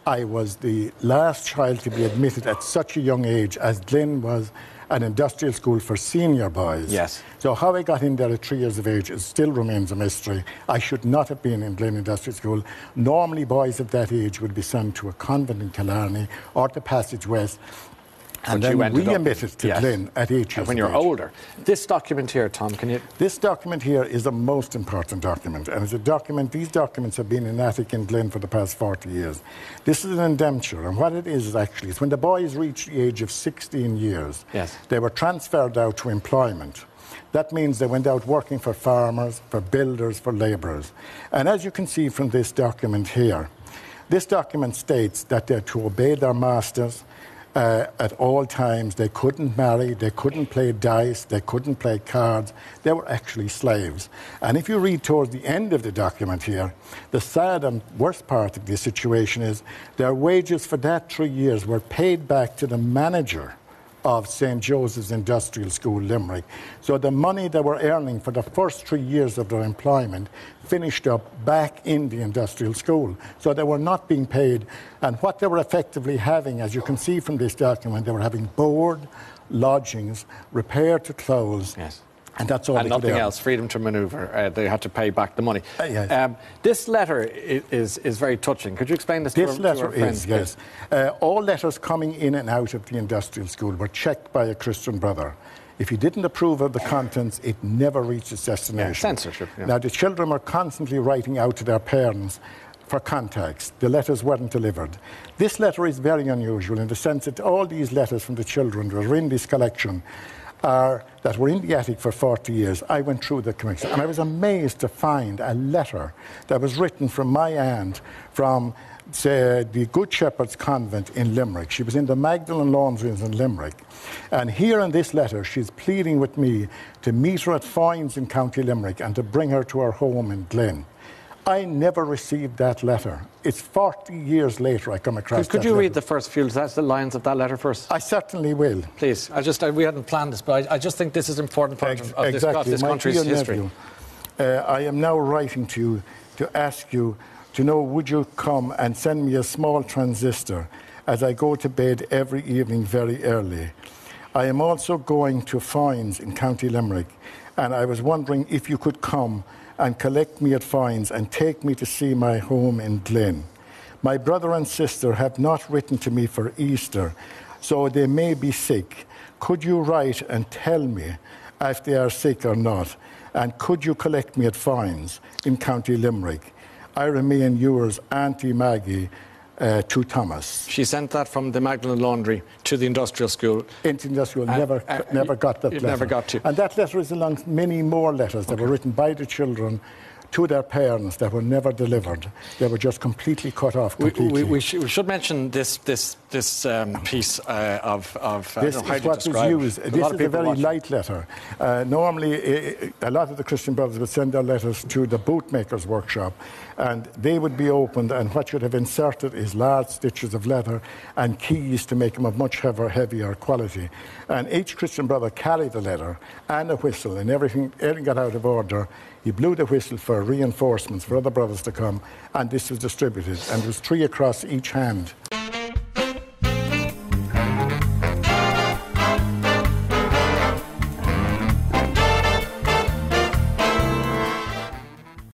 I was the last child to be admitted at such a young age, as Glin was an industrial school for senior boys. Yes. So how I got in there at 3 years of age still remains a mystery. I should not have been in Glin Industrial School. Normally boys of that age would be sent to a convent in Killarney or to Passage West. And then we admitted to Glin at 8 years when you're older. This document here, Tom, can you... This document here is a most important document, and it's a document, these documents have been in attic in Glin for the past 40 years. This is an indenture, and what it is actually, is when the boys reached the age of 16 years, they were transferred out to employment. That means they went out working for farmers, for builders, for labourers. And as you can see from this document here, this document states that they're to obey their masters, at all times. They couldn't marry, they couldn't play dice, they couldn't play cards. They were actually slaves. And if you read towards the end of the document here, the sad and worst part of the situation is their wages for that 3 years were paid back to the manager of St. Joseph's Industrial School, Limerick. So the money they were earning for the first 3 years of their employment finished up back in the industrial school. So they were not being paid. And what they were effectively having, as you can see from this document, they were having board, lodgings, repair to clothes. Yes. And that's all. And nothing else, freedom to manoeuvre. They had to pay back the money. Yes. This letter is very touching. Could you explain this to our friends? This letter is, yes. All letters coming in and out of the industrial school were checked by a Christian brother. If he didn't approve of the contents, it never reached its destination. Yeah, censorship. Yeah. Now, the children were constantly writing out to their parents for contacts. The letters weren't delivered. This letter is very unusual in the sense that all these letters from the children that are in this collection that were in the attic for 40 years. I went through the collection and I was amazed to find a letter that was written from my aunt from, say, the Good Shepherd's Convent in Limerick. She was in the Magdalen Laundries in Limerick. And here in this letter, she's pleading with me to meet her at Foynes in County Limerick and to bring her to her home in Glin. I never received that letter. It's 40 years later I come across that Could you letter. read the first few lines of that letter first? I certainly will. Please. We hadn't planned this, but I just think this is an important part of this country's history. I am now writing to you to ask you to know, would you come and send me a small transistor as I go to bed every evening very early. I am also going to Foynes in County Limerick, and I was wondering if you could come and collect me at Foynes and take me to see my home in Glin. My brother and sister have not written to me for Easter, so they may be sick. Could you write and tell me if they are sick or not? And could you collect me at Foynes in County Limerick? I remain yours, Auntie Maggie, to Thomas. She sent that from the Magdalen Laundry to the industrial school. Into the industrial school, never got that letter. Never got to. And that letter is amongst many more letters that were written by the children to their parents that were never delivered. They were just completely cut off. We should mention this piece of this is what was used. This is a very light letter. Normally, a lot of the Christian brothers would send their letters to the bootmaker's workshop, and they would be opened, and what you'd have inserted is large stitches of leather and keys to make them of much heavier quality. And each Christian brother carried a letter and a whistle, and everything got out of order. He blew the whistle for reinforcements for other brothers to come, and this was distributed, and there was 3 across each hand.